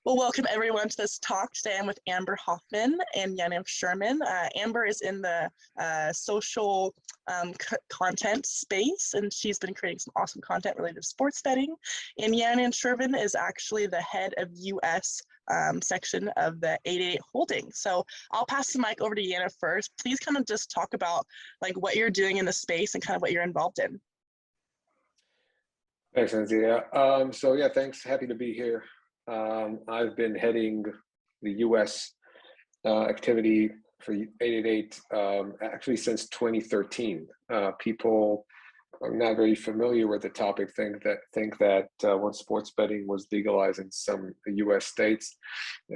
Well, welcome everyone to this talk. Today I'm with Amber Hoffman and Yaniv Sherman. Amber is in the social content space, and she's been creating some awesome content related to sports betting. And Yaniv Sherman is actually the head of US section of the 888 Holdings. So I'll pass the mic over to Yaniv first. Please kind of just talk about like what you're doing in the space and kind of what you're involved in. Thanks, Anzia. So yeah, thanks. Happy to be here. I've been heading the U.S. Activity for 888 actually since 2013. People are not very familiar with the topic. Think that when sports betting was legalized in some U.S. states,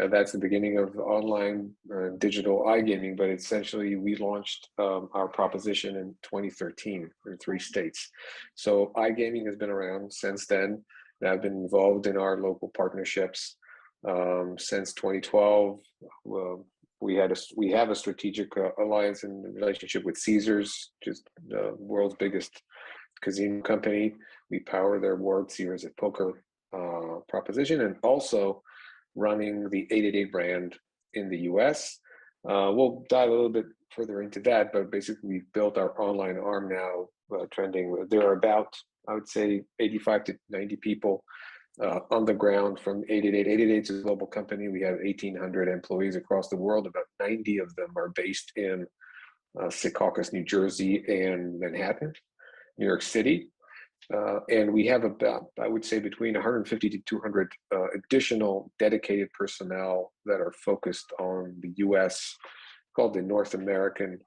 that's the beginning of online digital iGaming. But essentially, we launched our proposition in 2013 in 3 states. So iGaming has been around since then. I've been involved in our local partnerships since 2012. We have a strategic alliance and relationship with Caesars, just the world's biggest casino company. We power their World Series of Poker proposition, and also running the 888 brand in the US. We'll dive a little bit further into that, but basically we've built our online arm now, trending. There are about, I would say, 85 to 90 people on the ground from 888. 888 is a global company. We have 1,800 employees across the world. About 90 of them are based in Secaucus, New Jersey, and Manhattan, New York City. And we have about, I would say, between 150 to 200 additional dedicated personnel that are focused on the US, called the North American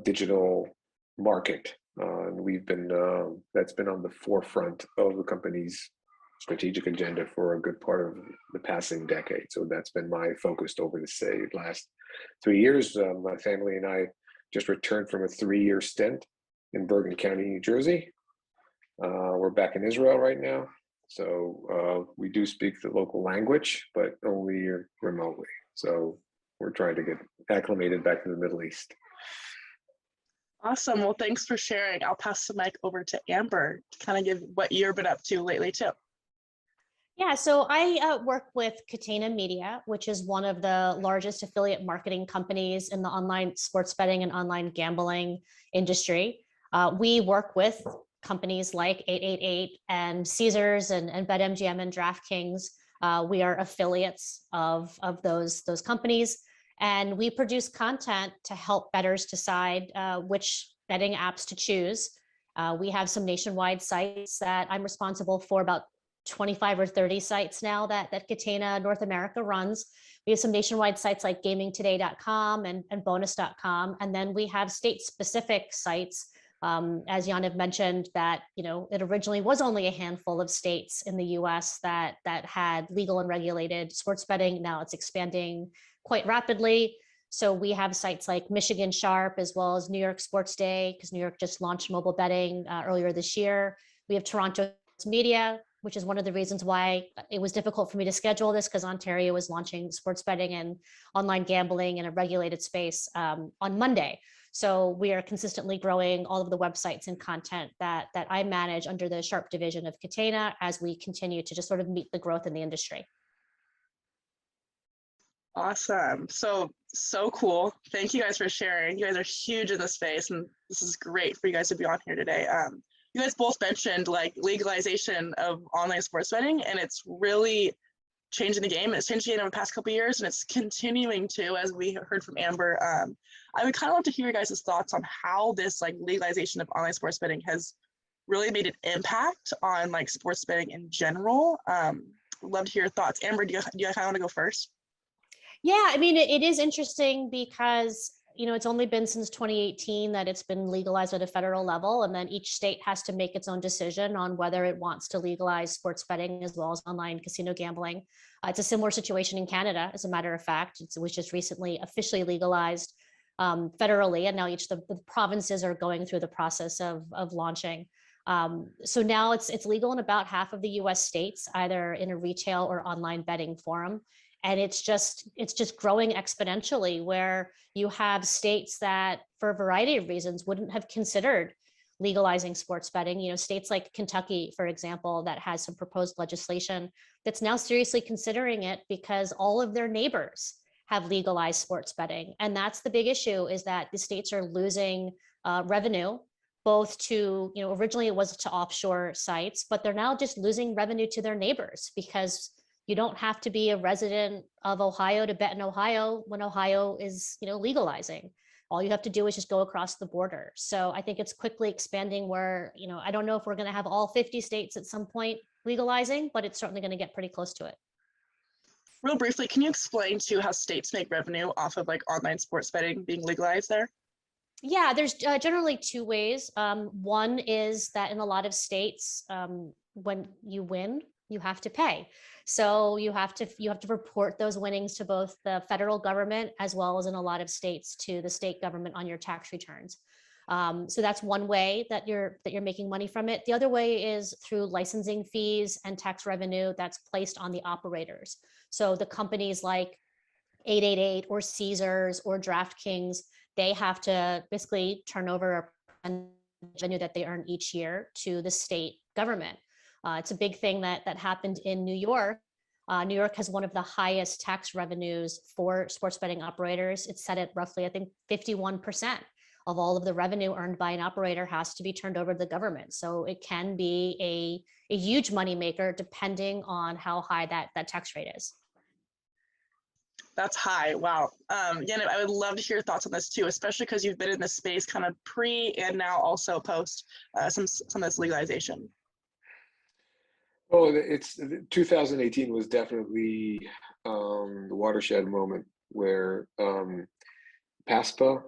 digital market. And we've been, that's been on the forefront of the company's strategic agenda for a good part of the passing decade. So that's been my focus over the last 3 years. My family and I just returned from a 3-year stint in Bergen County, New Jersey. We're back in Israel right now. So we do speak the local language, but only remotely. So we're trying to get acclimated back to the Middle East. Awesome. Well, thanks for sharing. I'll pass the mic over to Amber to kind of give what you've been up to lately too. Yeah, so I work with Catena Media, which is one of the largest affiliate marketing companies in the online sports betting and online gambling industry. We work with companies like 888 and Caesars and BetMGM and DraftKings. We are affiliates of those companies. And we produce content to help bettors decide which betting apps to choose. We have some nationwide sites that I'm responsible for, about 25 or 30 sites now that Catena North America runs. We have some nationwide sites like gamingtoday.com and bonus.com. And then we have state-specific sites, as Yaniv mentioned, that it originally was only a handful of states in the US that had legal and regulated sports betting. Now it's expanding quite rapidly. So we have sites like Michigan Sharp, as well as New York Sports Day, because New York just launched mobile betting earlier this year. We have Toronto Media, which is one of the reasons why it was difficult for me to schedule this, because Ontario was launching sports betting and online gambling in a regulated space on Monday. So we are consistently growing all of the websites and content that I manage under the Sharp division of Catena as we continue to just sort of meet the growth in the industry. Awesome. So cool. Thank you guys for sharing. You guys are huge in the space, and this is great for you guys to be on here today. You guys both mentioned like legalization of online sports betting, and it's really changing the game. It's changed the game over the past couple of years, and it's continuing to, as we heard from Amber. I would kind of love to hear you guys' thoughts on how this like legalization of online sports betting has really made an impact on like sports betting in general. Love to hear your thoughts. Amber, do you kind of want to go first? Yeah, I mean, it is interesting because, it's only been since 2018 that it's been legalized at a federal level, and then each state has to make its own decision on whether it wants to legalize sports betting as well as online casino gambling. It's a similar situation in Canada, as a matter of fact. It was just recently officially legalized federally, and now each of the provinces are going through the process of launching. So now it's legal in about half of the US states, either in a retail or online betting forum. And it's just growing exponentially, where you have states that, for a variety of reasons, wouldn't have considered legalizing sports betting. States like Kentucky, for example, that has some proposed legislation that's now seriously considering it because all of their neighbors have legalized sports betting. And that's the big issue, is that the states are losing revenue, both to, originally it was to offshore sites, but they're now just losing revenue to their neighbors, because you don't have to be a resident of Ohio to bet in Ohio when Ohio is, legalizing. All you have to do is just go across the border. So I think it's quickly expanding where, I don't know if we're going to have all 50 states at some point legalizing, but it's certainly going to get pretty close to it. Real briefly, can you explain to how states make revenue off of like online sports betting being legalized there? Yeah, there's generally two ways. One is that in a lot of states, when you win, you have to pay. So you have to report those winnings to both the federal government, as well as in a lot of states to the state government on your tax returns. So that's one way that you're making money from it. The other way is through licensing fees and tax revenue that's placed on the operators. So the companies like 888 or Caesars or DraftKings, they have to basically turn over a revenue that they earn each year to the state government. It's a big thing that happened in New York. New York has one of the highest tax revenues for sports betting operators. It's set at roughly, I think, 51% of all of the revenue earned by an operator has to be turned over to the government. So it can be a huge moneymaker depending on how high that tax rate is. That's high. Wow. Yaniv, I would love to hear your thoughts on this too, especially because you've been in this space kind of pre and now also post some of this legalization. Well, 2018 was definitely the watershed moment where PASPA,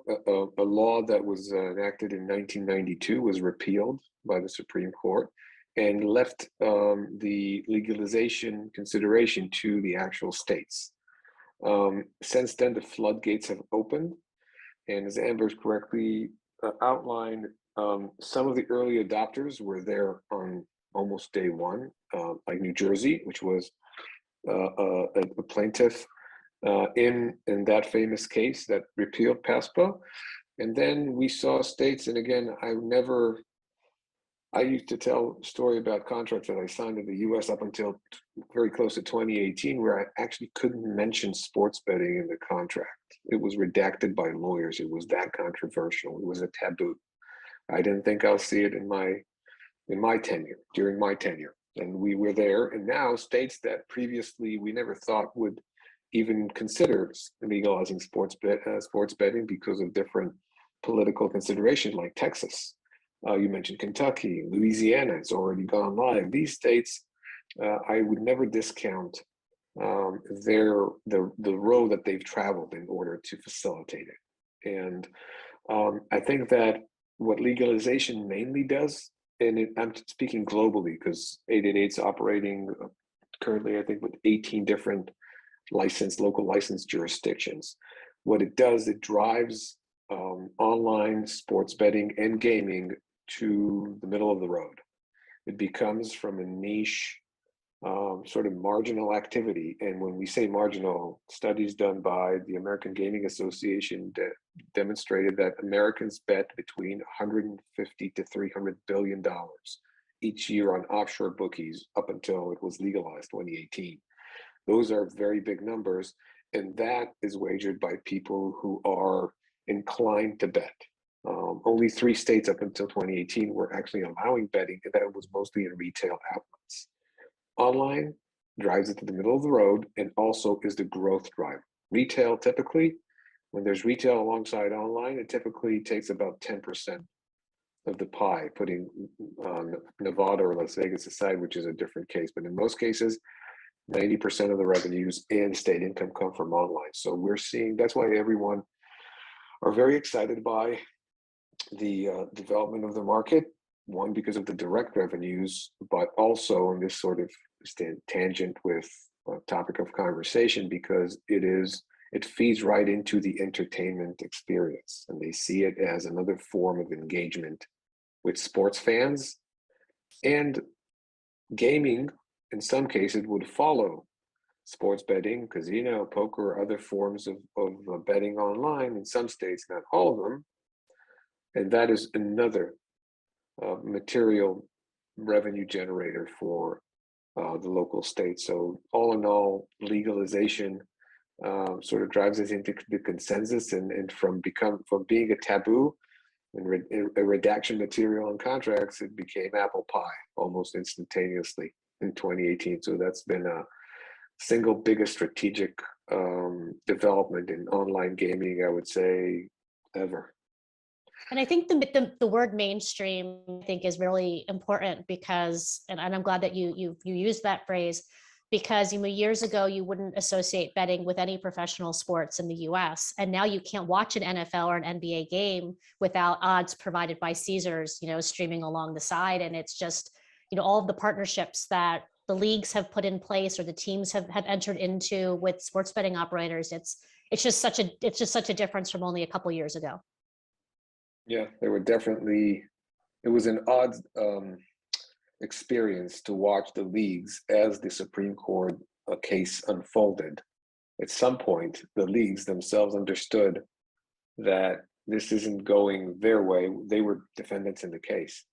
a law that was enacted in 1992, was repealed by the Supreme Court and left the legalization consideration to the actual states. Since then, the floodgates have opened, and as Amber's correctly outlined, some of the early adopters were there on almost day one, like New Jersey, which was a plaintiff in that famous case that repealed PASPA. And then we saw states, and again, I used to tell a story about contracts that I signed in the US up until very close to 2018, where I actually couldn't mention sports betting in the contract. It was redacted by lawyers. It was that controversial. It was a taboo. I didn't think I'll see it in my tenure, during my tenure. And we were there. And now states that previously we never thought would even consider legalizing sports betting because of different political considerations, like Texas. You mentioned Kentucky, Louisiana, it's already gone live. These states, I would never discount the road that they've traveled in order to facilitate it. And I think that what legalization mainly does, and I'm speaking globally because 888's operating currently, I think, with 18 different local licensed jurisdictions. What it does, it drives online sports betting and gaming to the middle of the road. It becomes from a niche, sort of marginal activity. And when we say marginal, studies done by the American Gaming Association demonstrated that Americans bet between 150 to $300 billion each year on offshore bookies up until it was legalized 2018. Those are very big numbers, and that is wagered by people who are inclined to bet. Only 3 states up until 2018 were actually allowing betting, and that was mostly in retail outlets. Online drives it to the middle of the road and also is the growth driver. Retail, typically, when there's retail alongside online, it typically takes about 10% of the pie, putting Nevada or Las Vegas aside, which is a different case. But in most cases, 90% of the revenues and state income come from online. So we're seeing, that's why everyone are very excited by the development of the market. One, because of the direct revenues, but also on this sort of tangent with topic of conversation, because it feeds right into the entertainment experience, and they see it as another form of engagement with sports fans. And gaming, in some cases, would follow sports betting, casino, poker, or other forms of betting online in some states, not all of them. And that is another material revenue generator for the local state. So all in all, legalization sort of drives us into the consensus, and from being a taboo and a redaction material on contracts, it became apple pie almost instantaneously in 2018. So that's been a single biggest strategic development in online gaming, I would say, ever. And I think the word mainstream, I think, is really important because, and I'm glad that you used that phrase, because years ago you wouldn't associate betting with any professional sports in the US, and now you can't watch an NFL or an NBA game without odds provided by Caesars, streaming along the side. And it's just, all of the partnerships that the leagues have put in place or the teams have entered into with sports betting operators. It's just such a difference from only a couple years ago. Yeah, it was an odd experience to watch the leagues as the Supreme Court case unfolded. At some point, the leagues themselves understood that this isn't going their way. They were defendants in the case.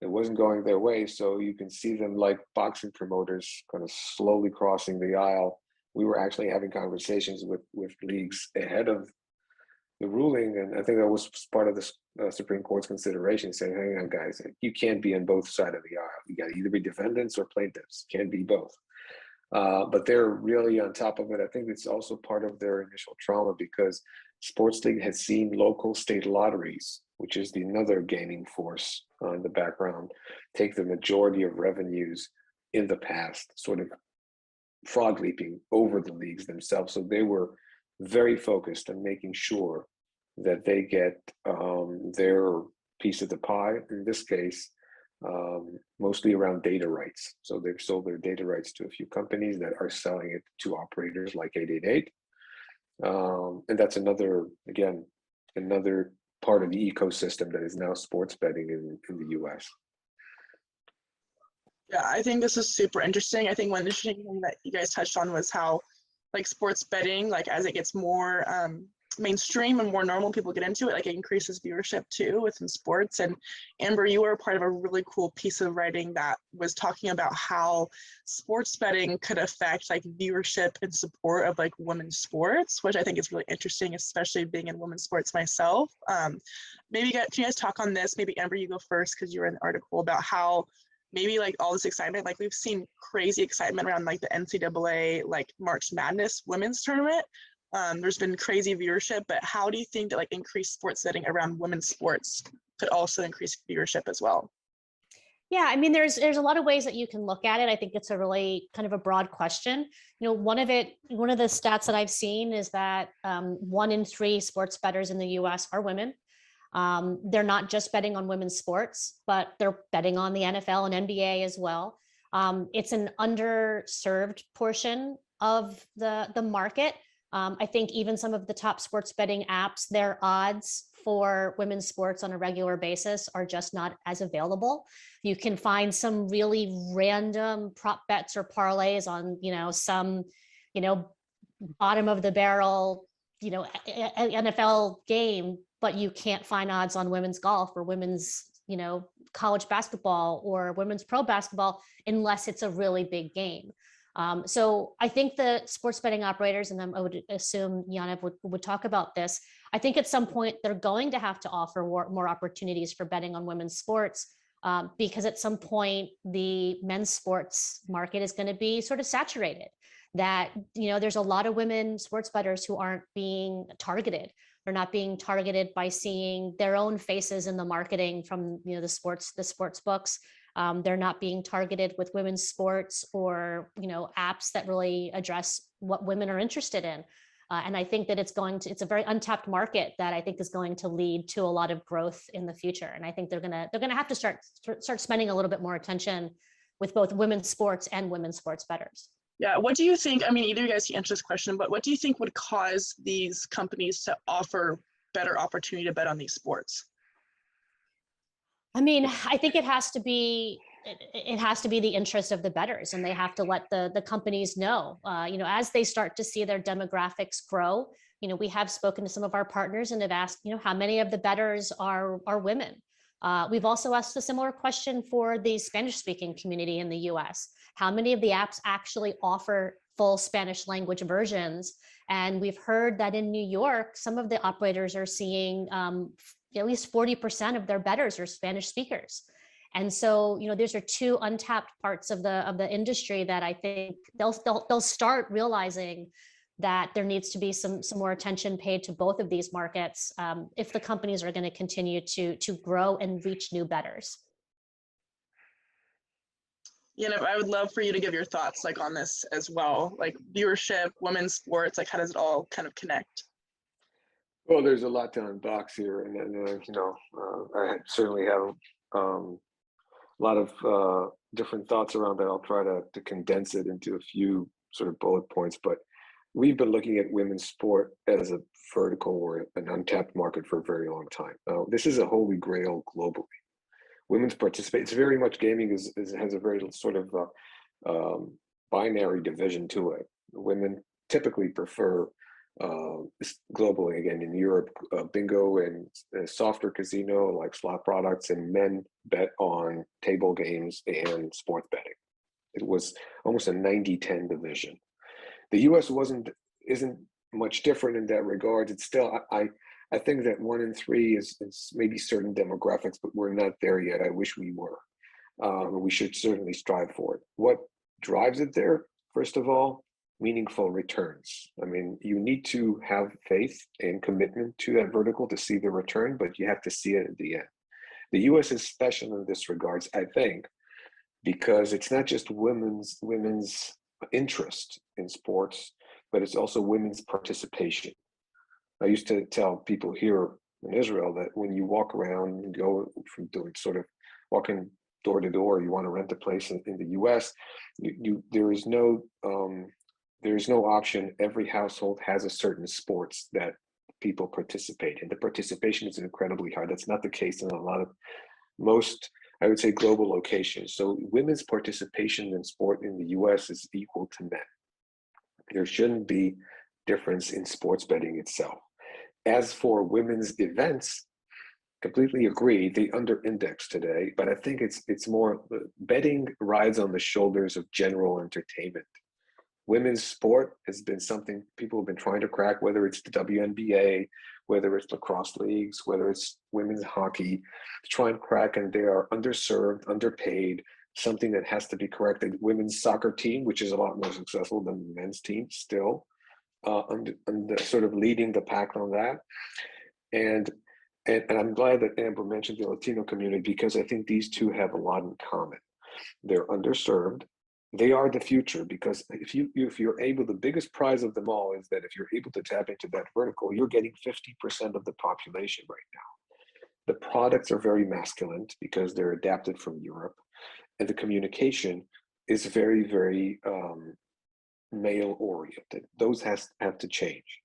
It wasn't going their way, so you can see them like boxing promoters kind of slowly crossing the aisle. We were actually having conversations with leagues ahead of the ruling, and I think that was part of the Supreme Court's consideration, saying, hang on, guys, you can't be on both sides of the aisle. You got to either be defendants or plaintiffs. Can't be both. But they're really on top of it. I think it's also part of their initial trauma, because Sports League has seen local state lotteries, which is another gaming force in the background, take the majority of revenues in the past, sort of frog leaping over the leagues themselves. So they were very focused on making sure that they get their piece of the pie, in this case, mostly around data rights. So they've sold their data rights to a few companies that are selling it to operators like 888. And that's another part of the ecosystem that is now sports betting in the US. Yeah, I think this is super interesting. I think one interesting thing that you guys touched on was how sports betting, as it gets more mainstream and more normal, people get into it, it increases viewership too within sports. And Amber, you were a part of a really cool piece of writing that was talking about how sports betting could affect viewership and support of women's sports, which I think is really interesting, especially being in women's sports myself. Maybe can you guys talk on this? Maybe Amber, you go first, because you were in the article about how maybe all this excitement, we've seen crazy excitement around the NCAA March Madness women's tournament. There's been crazy viewership, but how do you think that increased sports betting around women's sports could also increase viewership as well? Yeah, I mean, there's a lot of ways that you can look at it. I think it's a really kind of a broad question. One of the stats that I've seen is that 1 in 3 sports bettors in the US are women. They're not just betting on women's sports, but they're betting on the NFL and NBA as well. It's an underserved portion of the market. I think even some of the top sports betting apps, their odds for women's sports on a regular basis are just not as available. You can find some really random prop bets or parlays on, some, bottom of the barrel, NFL game, but you can't find odds on women's golf or women's, college basketball or women's pro basketball unless it's a really big game. So I think the sports betting operators, and I would assume Yaniv would talk about this, I think at some point they're going to have to offer more opportunities for betting on women's sports, because at some point the men's sports market is going to be sort of saturated. That, there's a lot of women sports bettors who aren't being targeted. They're not being targeted by seeing their own faces in the marketing from, the sports books. They're not being targeted with women's sports or, apps that really address what women are interested in. And I think that it's a very untapped market that I think is going to lead to a lot of growth in the future. And I think they're gonna have to start spending a little bit more attention with both women's sports and women's sports bettors. Yeah, what do you think? I mean, either of you guys can answer this question, but what do you think would cause these companies to offer better opportunity to bet on these sports? I mean, I think it has to be the interest of the bettors, and they have to let the companies know, as they start to see their demographics grow. We have spoken to some of our partners and have asked, how many of the bettors are women. We've also asked a similar question for the Spanish-speaking community in the US. How many of the apps actually offer full Spanish language versions? And we've heard that in New York, some of the operators are seeing at least 40% of their bettors are Spanish speakers. And so, these are two untapped parts of the industry that I think they'll start realizing that there needs to be some more attention paid to both of these markets if the companies are going to continue to grow and reach new bettors. Yaniv, I would love for you to give your thoughts like on this as well, like viewership, women's sports, like how does it all kind of connect? Well, there's a lot to unbox here, and I certainly have a lot of different thoughts around that. I'll try to condense it into a few sort of bullet points, but we've been looking at women's sport as a vertical or an untapped market for a very long time. This is a holy grail globally. Women's participate. It's very much gaming has a very sort of binary division to it. Women typically prefer globally, again in Europe, bingo and softer casino like slot products, and men bet on table games and sports betting. It was almost a 90-10 division. The US isn't much different in that regard. It's still, I think that 1 in 3 is maybe certain demographics, but we're not there yet. I wish we were. We should certainly strive for it. What drives it there? First of all, meaningful returns. I mean, you need to have faith and commitment to that vertical to see the return, but you have to see it at the end. The US is special in this regards, I think, because it's not just women's interest in sports, but it's also women's participation. I used to tell people here in Israel that when you walk around and go from doing sort of walking door to door, you want to rent a place in the US, there is no option. Every household has a certain sports that people participate in. The participation is incredibly high. That's not the case in most, I would say, global locations. So women's participation in sport in the US is equal to men. There shouldn't be difference in sports betting itself. As for women's events, completely agree, they under-index today, but I think it's more, betting rides on the shoulders of general entertainment. Women's sport has been something people have been trying to crack, whether it's the WNBA, whether it's lacrosse leagues, whether it's women's hockey, to try and crack, and they are underserved, underpaid, something that has to be corrected. Women's soccer team, which is a lot more successful than the men's team still, sort of leading the pack on that. And I'm glad that Amber mentioned the Latino community, because I think these two have a lot in common. They're underserved. They are the future, because if you're able, the biggest prize of them all is that if you're able to tap into that vertical, you're getting 50% of the population right now. The products are very masculine because they're adapted from Europe, and the communication is very, very male oriented. Those have to change.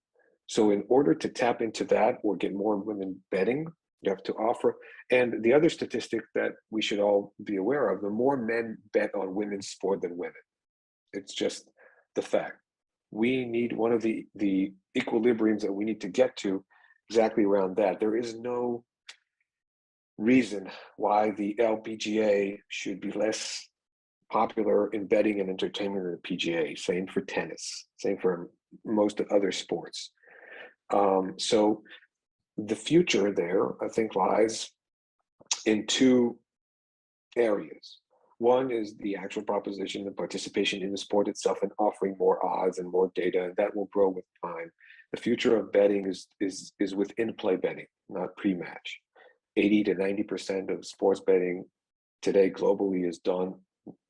So in order to tap into that or get more women betting, you have to offer. And the other statistic that we should all be aware of, the more men bet on women's sport than women. It's just the fact. We need one of the equilibriums that we need to get to exactly around that. There is no reason why the LPGA should be less popular in betting and entertainment than the PGA. Same for tennis, same for most other sports. So the future there, I think, lies in two areas. One is the actual proposition and participation in the sport itself and offering more odds and more data, and that will grow with time. The future of betting is with in-play betting, not pre-match. 80 to 90% of sports betting today globally is done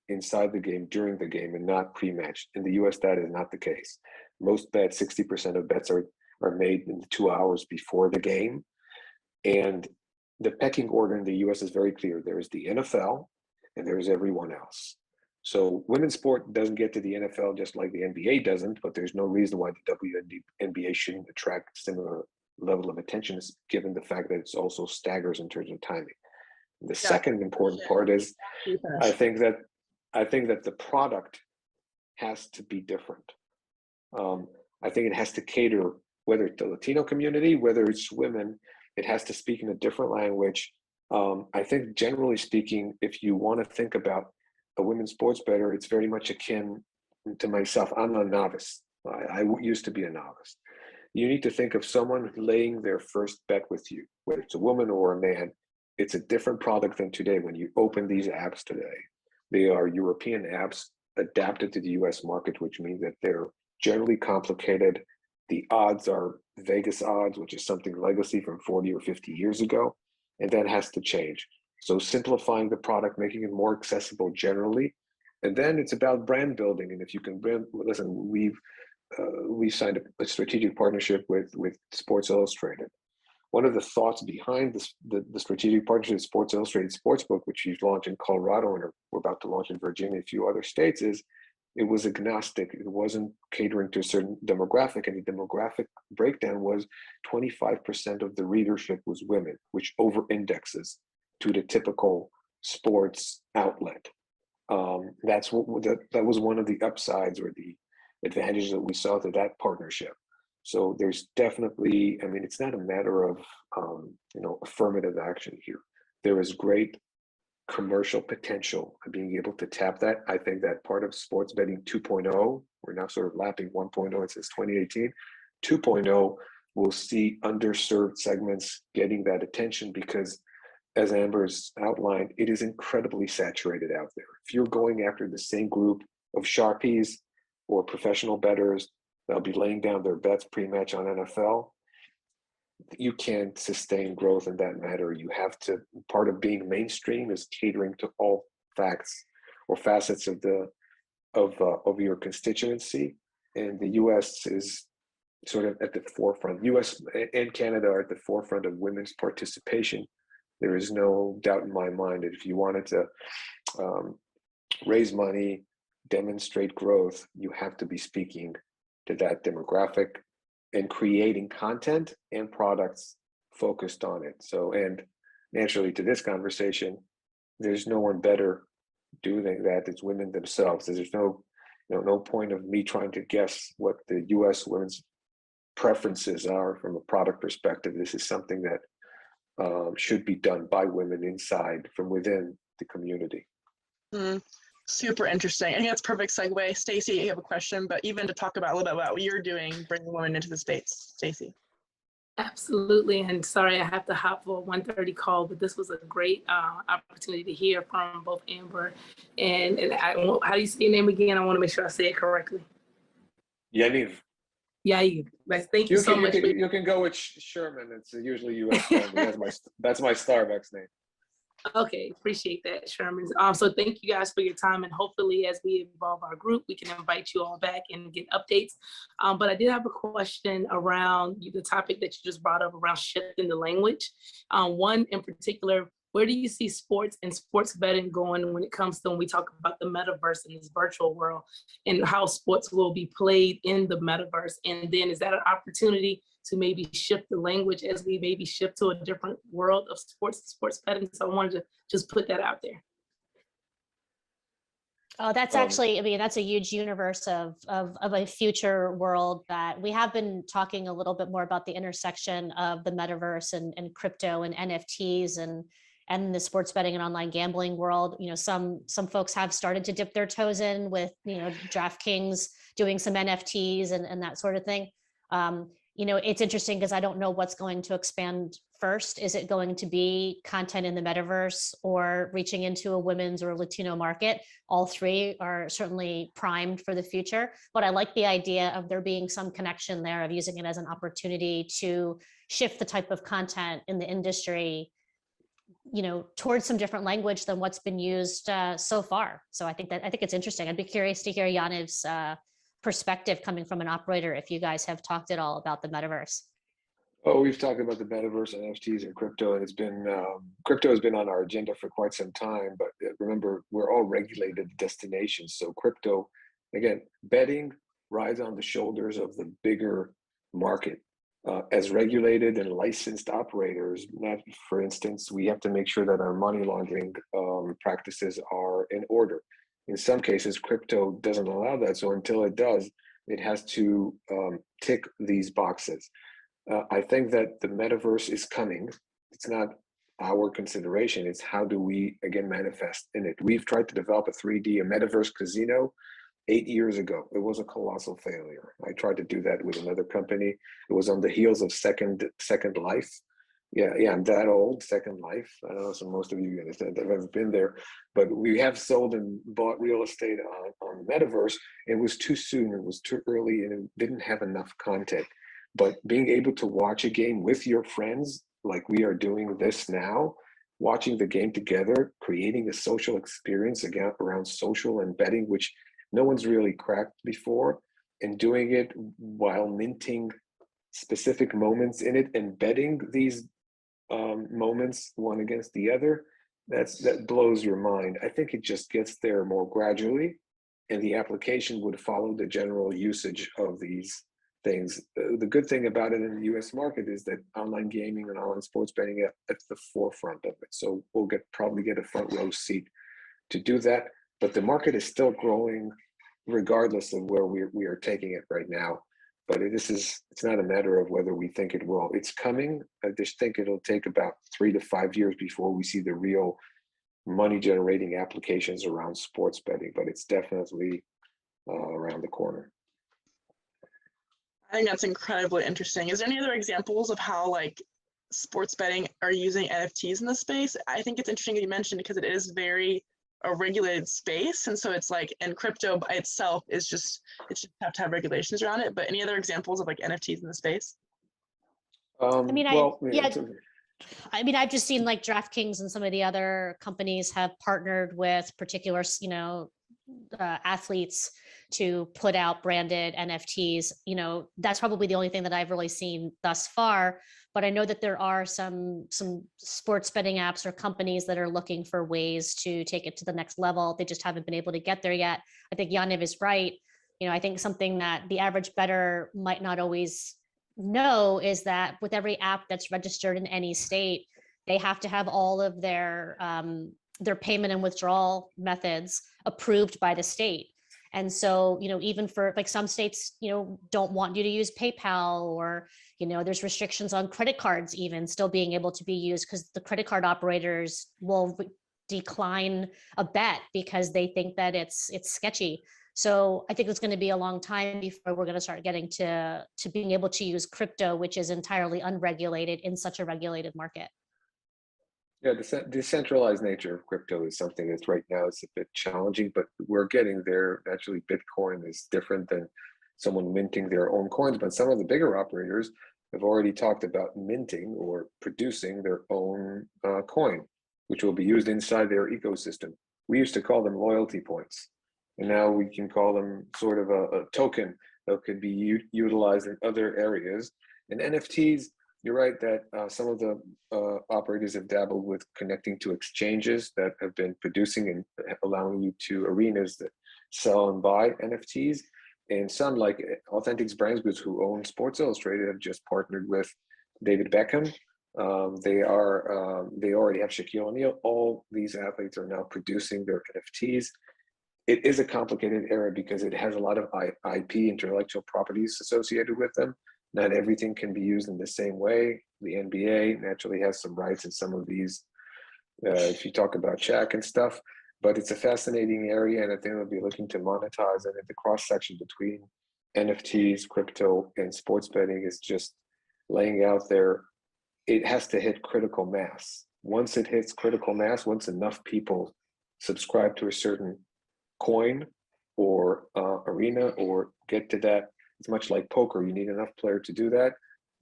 inside the game, during the game, and not pre-match. In the US, that is not the case. Most bets, 60% of bets are made in the 2 hours before the game. And the pecking order in the US is very clear. There is the NFL and there's everyone else. So women's sport doesn't get to the NFL just like the NBA doesn't, but there's no reason why the WNBA shouldn't attract similar level of attention, given the fact that it's also staggers in terms of timing. The second important part is I think that the product has to be different. I think it has to cater, whether it's the Latino community, whether it's women, it has to speak in a different language I think generally speaking, if you want to think about a women's sports bettor, it's very much akin to myself. I'm a novice. I used to be a novice. You need to think of someone laying their first bet with you, whether it's a woman or a man. It's a different product than today. When you open these apps today, they are European apps adapted to the US market, which means that they're generally complicated. The odds are Vegas odds, which is something legacy from 40 or 50 years ago, and that has to change. So simplifying the product, making it more accessible generally, and then it's about brand building. And if you can listen, we signed a strategic partnership with Sports Illustrated. One of the thoughts behind this, the strategic partnership with Sports Illustrated Sportsbook, which we've launched in Colorado and we're about to launch in Virginia and a few other states, is it was agnostic. It wasn't catering to a certain demographic, and the demographic breakdown was 25% of the readership was women, which over-indexes to the typical sports outlet. That's what that was one of the upsides or the advantages that we saw to that partnership. So there's definitely, I mean, it's not a matter of affirmative action here. There is great commercial potential of being able to tap that. I think that part of sports betting 2.0, we're now sort of lapping 1.0, it says 2018. 2.0 will see underserved segments getting that attention because, as Amber's outlined, it is incredibly saturated out there. If you're going after the same group of Sharpies or professional bettors that'll be laying down their bets pre-match on NFL, you can't sustain growth in that matter. You have to, part of being mainstream is catering to all facts or facets of your constituency. And the US is sort of at the forefront. US and Canada are at the forefront of women's participation. There is no doubt in my mind that if you wanted to raise money, demonstrate growth, you have to be speaking to that demographic and creating content and products focused on it. So, and naturally to this conversation, there's no one better doing that. It's women themselves. There's no point of me trying to guess what the US women's preferences are from a product perspective. This is something that should be done by women inside, from within the community. Super interesting. I think that's a perfect segue. Stacy, you have a question, but even to talk about a little bit about what you're doing, bringing women into the space. Stacy. Absolutely, and sorry I have to hop for a 1:30 call, but this was a great opportunity to hear from both Amber and how do you say your name again? I want to make sure I say it correctly. Yaniv. Yaniv. Thank you so much. You can go with Sherman. It's usually US. That's my Starbucks name. Okay, appreciate that, Sherman. So thank you guys for your time, and hopefully as we evolve our group, we can invite you all back and get updates. But I did have a question around the topic that you just brought up around shifting the language. One in particular, where do you see sports and sports betting going when it comes to when we talk about the metaverse in this virtual world and how sports will be played in the metaverse? And then is that an opportunity to maybe shift the language as we maybe shift to a different world of sports betting? So I wanted to just put that out there. Oh, that's actually, I mean, that's a huge universe of a future world that we have been talking a little bit more about the intersection of the metaverse and crypto and NFTs and the sports betting and online gambling world. You know, some folks have started to dip their toes in with, DraftKings doing some NFTs and that sort of thing. It's interesting because I don't know what's going to expand first. Is it going to be content in the metaverse or reaching into a women's or Latino market? All three are certainly primed for the future, but I like the idea of there being some connection there, of using it as an opportunity to shift the type of content in the industry, towards some different language than what's been used so far. So I think it's interesting. I'd be curious to hear Yaniv's perspective coming from an operator, if you guys have talked at all about the metaverse. Oh, we've talked about the metaverse, NFTs, and crypto, and it's been crypto has been on our agenda for quite some time. But remember, we're all regulated destinations, so crypto, again, betting rides on the shoulders of the bigger market. As regulated and licensed operators, for instance, we have to make sure that our money laundering practices are in order. In some cases, crypto doesn't allow that. So until it does, it has to tick these boxes. I think that the metaverse is coming. It's not our consideration. It's how do we, again, manifest in it. We've tried to develop a 3D, a metaverse casino 8 years ago. It was a colossal failure. I tried to do that with another company. It was on the heels of Second Life. Yeah, I'm that old, Second Life. I don't know, so most of you guys have ever been there, but we have sold and bought real estate on the metaverse. It was too soon, it was too early, and it didn't have enough content. But being able to watch a game with your friends, like we are doing this now, watching the game together, creating a social experience again around social and betting, which no one's really cracked before, and doing it while minting specific moments in it and betting these moments one against the other, that blows your mind. I think it just gets there more gradually, and the application would follow the general usage of these things. The good thing about it in the US market is that online gaming and online sports betting at the forefront of it. So we'll probably get a front row seat to do that. But the market is still growing regardless of where we are taking it right now. But it's not a matter of whether we think it will. It's coming. I just think it'll take about 3 to 5 years before we see the real money generating applications around sports betting, but it's definitely around the corner. I think that's incredibly interesting. Is there any other examples of how like sports betting are using NFTs in the space? I think it's interesting that you mentioned because it is very a regulated space, and so it's like, and crypto by itself is just, it should have to have regulations around it. But any other examples of like NFTs in the space? I mean, Well, I mean, I've just seen like DraftKings and some of the other companies have partnered with particular, athletes to put out branded NFTs. That's probably the only thing that I've really seen thus far. But I know that there are some sports betting apps or companies that are looking for ways to take it to the next level. They just haven't been able to get there yet. I think Yaniv is right. I think something that the average bettor might not always know is that with every app that's registered in any state, they have to have all of their payment and withdrawal methods approved by the state. And so, even for like some states, don't want you to use PayPal, or, there's restrictions on credit cards even still being able to be used because the credit card operators will decline a bet because they think that it's sketchy. So I think it's going to be a long time before we're going to start getting to being able to use crypto, which is entirely unregulated in such a regulated market. Yeah, the decentralized nature of crypto is something that's right now is a bit challenging, but we're getting there. Actually, Bitcoin is different than someone minting their own coins, but some of the bigger operators have already talked about minting or producing their own coin, which will be used inside their ecosystem. We used to call them loyalty points, and now we can call them sort of a token that could be utilized in other areas. And NFTs, you're right that some of the operators have dabbled with connecting to exchanges that have been producing and allowing you to arenas that sell and buy NFTs. And some, like Authentics Brands Goods, who own Sports Illustrated, have just partnered with David Beckham. They already have Shaquille O'Neal. All these athletes are now producing their NFTs. It is a complicated area because it has a lot of IP, intellectual properties associated with them. Not everything can be used in the same way. The NBA naturally has some rights in some of these, if you talk about Shaq and stuff, but it's a fascinating area, and I think they'll be looking to monetize it. And the cross-section between NFTs, crypto, and sports betting is just laying out there. It has to hit critical mass. Once it hits critical mass, once enough people subscribe to a certain coin or arena or get to that, it's much like poker. You need enough player to do that.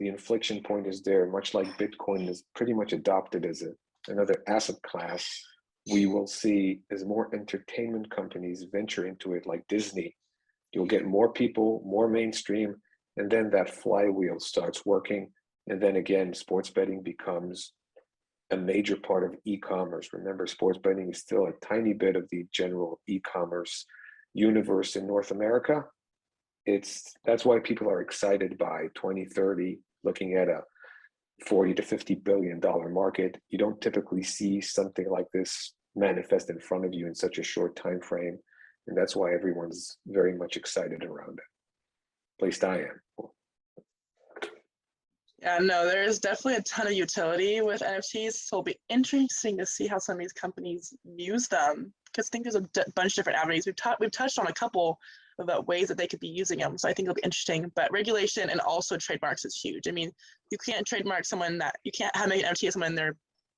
The inflection point is there, much like Bitcoin is pretty much adopted as another asset class. We will see as more entertainment companies venture into it, like Disney, you'll get more people, more mainstream, and then that flywheel starts working. And then again, sports betting becomes a major part of e-commerce. Remember, sports betting is still a tiny bit of the general e-commerce universe in North America. That's why people are excited by 2030, looking at a $40 to $50 billion market. You don't typically see something like this manifest in front of you in such a short time frame, and that's why everyone's very much excited around it. At least I am. Yeah, no, there is definitely a ton of utility with NFTs. So it'll be interesting to see how some of these companies use them, because I think there's a bunch of different avenues. We've touched on a couple of the ways that they could be using them. So I think it'll be interesting. But regulation and also trademarks is huge. I mean, you can't trademark someone that you can't have an NFT of someone in their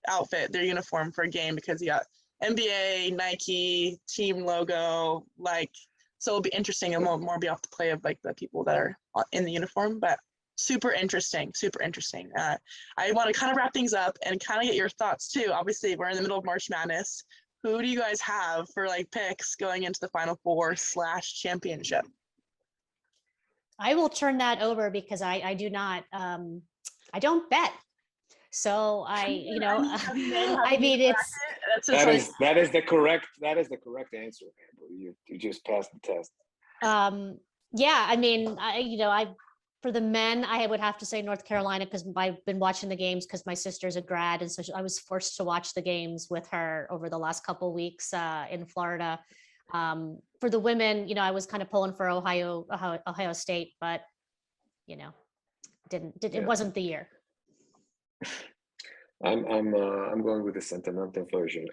outfit, their uniform for a game, because you got NBA, Nike, team logo, like, so it'll be interesting and more be off the play of like the people that are in the uniform, but super interesting, super interesting. I want to kind of wrap things up and kind of get your thoughts too. Obviously, we're in the middle of March Madness. Who do you guys have for like picks going into the Final Four / championship? I will turn that over because I do not, I don't bet. So I mean, it's, that is the correct answer, Amber. You just passed the test. yeah, I mean, for the men, I would have to say North Carolina, because I've been watching the games because my sister's a grad, and so I was forced to watch the games with her over the last couple of weeks in Florida. For the women, I was kind of pulling for Ohio State, but it wasn't the year. I'm going with the sentimental version.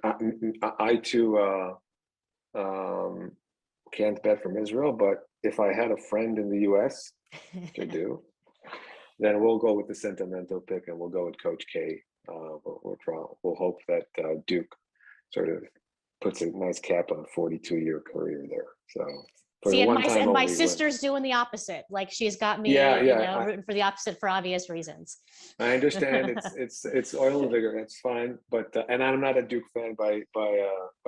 I too can't bet from Israel, but if I had a friend in the US to do, then we'll go with the sentimental pick and we'll go with Coach K. We'll hope that Duke sort of puts a nice cap on a 42-year career there. So see, and my sister's doing the opposite. Like, she's got me, rooting for the opposite for obvious reasons. I understand it's oil and vigor. It's fine, but and I'm not a Duke fan by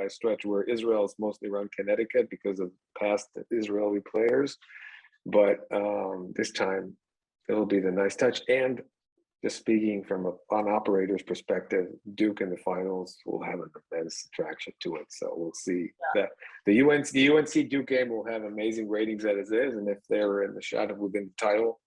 stretch. Where Israel's mostly around Connecticut because of past Israeli players, but this time it'll be the nice touch. And just speaking from an operator's perspective, Duke in the finals will have an immense attraction to it. So we'll see that the UNC Duke game will have amazing ratings as it is, and if they're in the shot of within the title,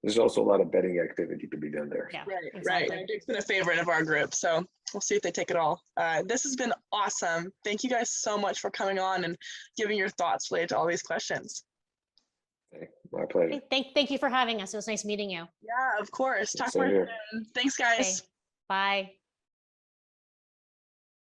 there's also a lot of betting activity to be done there. Yeah, right. Duke's been a favorite of our group, so we'll see if they take it all. This has been awesome. Thank you guys so much for coming on and giving your thoughts related to all these questions. My pleasure. Thank you for having us. It was nice meeting you. Yeah, of course. Talk Same more here. soon. Thanks, guys. Okay. Bye.